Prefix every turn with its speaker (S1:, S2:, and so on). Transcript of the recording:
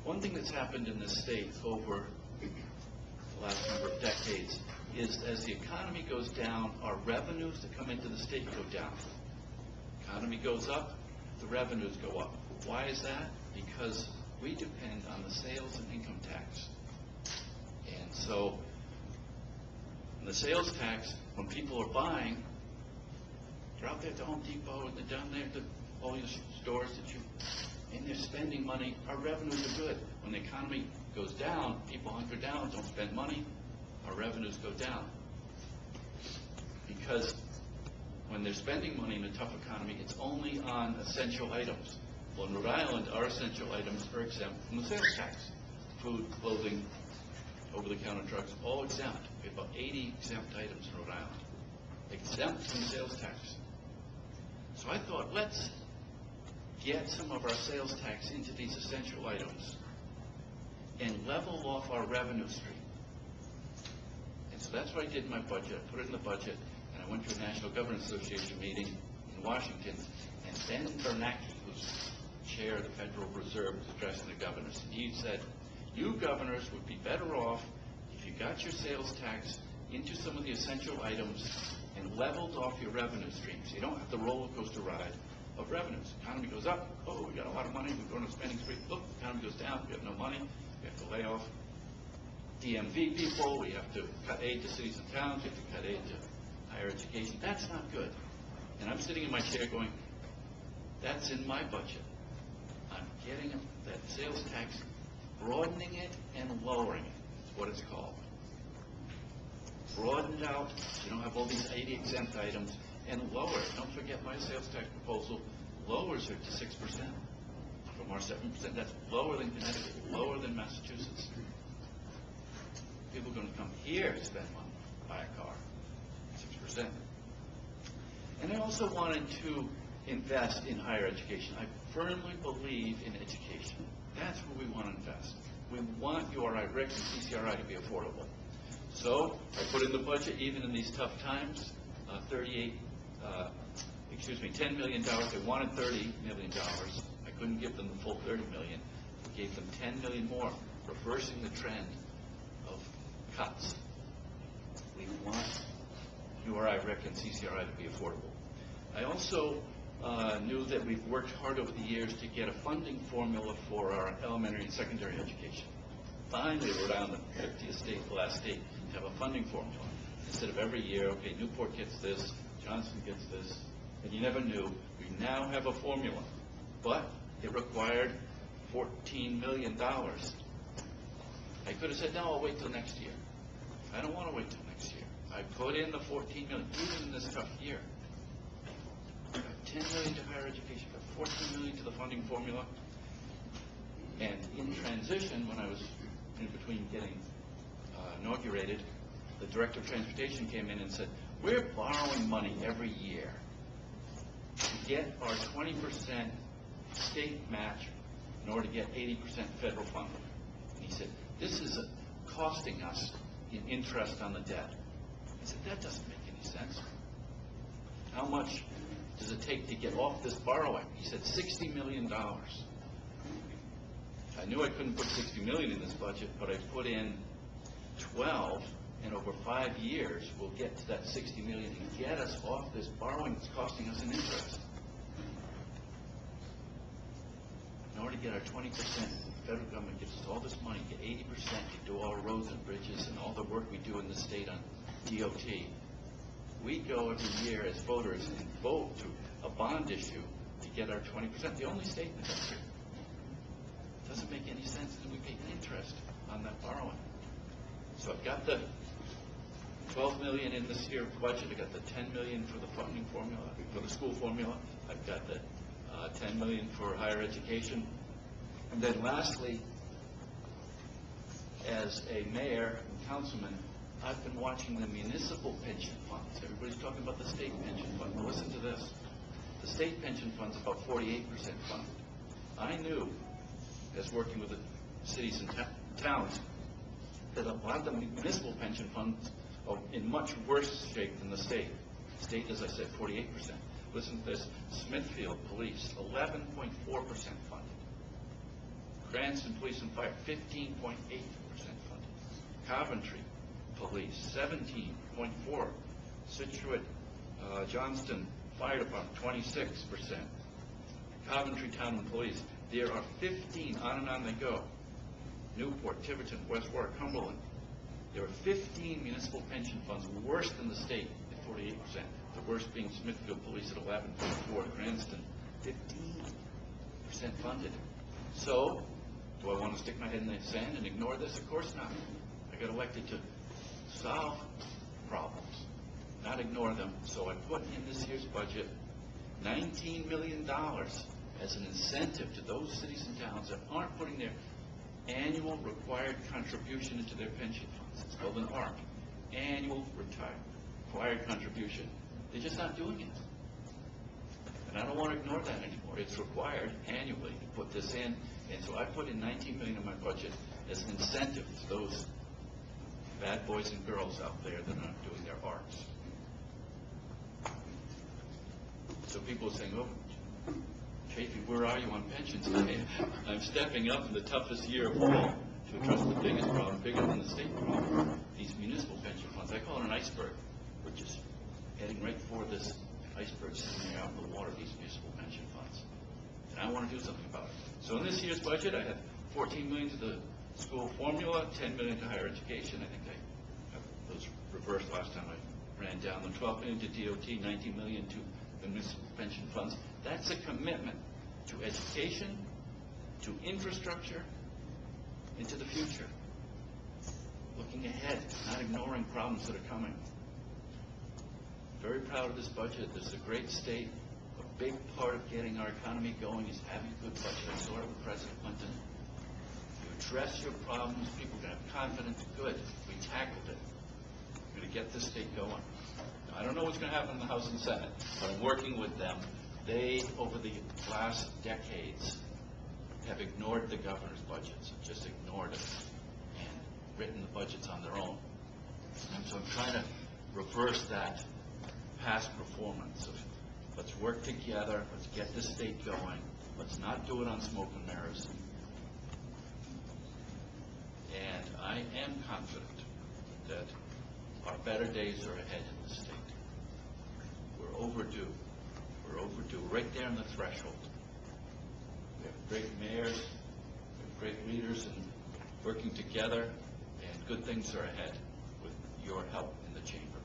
S1: One thing that's happened in this state over the last number of decades is as the economy goes down, our revenues that come into the state go down. Economy goes up, the revenues go up. Why is that? Because we depend on the sales and income tax. And so the sales tax, when people are buying, they're out there at the Home Depot and they're down there at all your stores and they're spending money, our revenues are good. When the economy goes down, people hunker down, don't spend money, our revenues go down. Because when they're spending money in a tough economy, it's only on essential items. Well, in Rhode Island, our essential items are exempt from the sales tax. Food, clothing, over-the-counter drugs, all exempt. We have about 80 exempt items in Rhode Island, exempt from the sales tax. So I thought, let's get some of our sales tax into these essential items and level off our revenue stream. And so that's what I did in my budget. I put it in the budget, and I went to a National Governors Association meeting in Washington, and Ben Bernanke, who's chair of the Federal Reserve, was addressing the governors. And he said, you governors would be better off if you got your sales tax into some of the essential items and leveled off your revenue stream, so you don't have the roller coaster ride of revenues. The economy goes up, oh, we got a lot of money, we're going to spending spree. Look, the economy goes down, we have no money, we have to lay off DMV people, we have to cut aid to cities and towns, we have to cut aid to higher education. That's not good. And I'm sitting in my chair going, that's in my budget. I'm getting that sales tax, broadening it and lowering it. That's what it's called. Broaden it out, so you don't have all these 80 exempt items, and lower it. Don't forget my sales tax proposal lowers it to 6% from our 7%. That's lower than Connecticut, lower than Massachusetts. People are going to come here to spend money, buy a car, 6%. And I also wanted to invest in higher education. I firmly believe in education. That's where we want to invest. We want URI, RIC, and CCRI to be affordable. So I put in the budget, even in these tough times, $10 million. They wanted $30 million. I couldn't give them the full $30 million. I gave them $10 million more, reversing the trend of cuts. We want URI, RIC, and CCRI to be affordable. I also knew that we've worked hard over the years to get a funding formula for our elementary and secondary education. Finally, Rhode Island, the 50th state, the last state, to have a funding formula. Instead of every year, okay, Newport gets this, Johnson gets this, and you never knew. We now have a formula, but it required $14 million. I could have said, no, I'll wait till next year. I don't want to wait till next year. I put in the $14 million, even in this tough year. Got $10 million to higher education, got $14 million to the funding formula. And in transition, when I was in between getting inaugurated, the Director of Transportation came in and said, we're borrowing money every year to get our 20% state match in order to get 80% federal funding. And he said, this is costing us in interest on the debt. I said, that doesn't make any sense. How much does it take to get off this borrowing? He said, $60 million. I knew I couldn't put $60 million in this budget, but I put in 12, and over 5 years, we'll get to that $60 million and get us off this borrowing that's costing us an interest. In order to get our 20%, the federal government gives us all this money, get 80% to do all our roads and bridges and all the work we do in the state on DOT. We go every year as voters and vote to a bond issue to get our 20%, the only state in the country. It doesn't make any sense, and we pay interest on that borrowing. So I've got the $12 million in this year's budget. I've got the $10 million for the funding formula, for the school formula. I've got the $10 million for higher education. And then lastly, as a mayor and councilman, I've been watching the municipal pension funds. Everybody's talking about the state pension fund. Well, listen to this. The state pension fund's about 48% funded. I knew, as working with the cities and towns, that a lot of the municipal pension funds are in much worse shape than the state. The state, as I said, 48%. Listen to this. Smithfield Police, 11.4% funded. Cranston Police and Fire, 15.8% funded. Coventry Police, 17.4%. Situate Johnston Fire Department, 26%. Coventry Town and Police, there are 15, on and on they go. Newport, Tiverton, West Warwick, Cumberland. There are 15 municipal pension funds, worse than the state at 48%. The worst being Smithfield Police at 11.4%, Cranston, 15% funded. So, do I want to stick my head in the sand and ignore this? Of course not. I got elected to solve problems, not ignore them. So I put in this year's budget $19 million as an incentive to those cities and towns that aren't putting their annual required contribution into their pension funds. It's called an ARC, annual required contribution. They're just not doing it. And I don't want to ignore that anymore. It's required annually to put this in. And so I put in $19 million in my budget as an incentive to those bad boys and girls out there that are not doing their ARCs. So people are saying, oh, Chafee, where are you on pensions? I'm stepping up in the toughest year of all to address the biggest problem, bigger than the state problem, these municipal pension funds. I call it an iceberg. We're just heading right for this iceberg sitting out in the water, these municipal pension funds. And I want to do something about it. So in this year's budget, I have $14 million to the school formula, $10 million to higher education. I think I have those reversed last time I ran down them. $12 million to DOT, $19 million to the municipal pension funds. That's a commitment to education, to infrastructure, and to the future. Looking ahead, not ignoring problems that are coming. Very proud of this budget. This is a great state. A big part of getting our economy going is having a good budget. I saw it with President Clinton. You address your problems, people are going to have confidence. Good. We tackled it. We're going to get this state going. Now, I don't know what's going to happen in the House and Senate, but I'm working with them. They, over the last decades, have ignored the governor's budgets, just ignored it, and written the budgets on their own. And so I'm trying to reverse that past performance of let's work together, let's get this state going, let's not do it on smoke and mirrors. And I am confident that our better days are ahead in the state. We're overdue. We're overdue, right there on the threshold. We have great mayors, we have great leaders, and working together, and good things are ahead with your help in the chamber.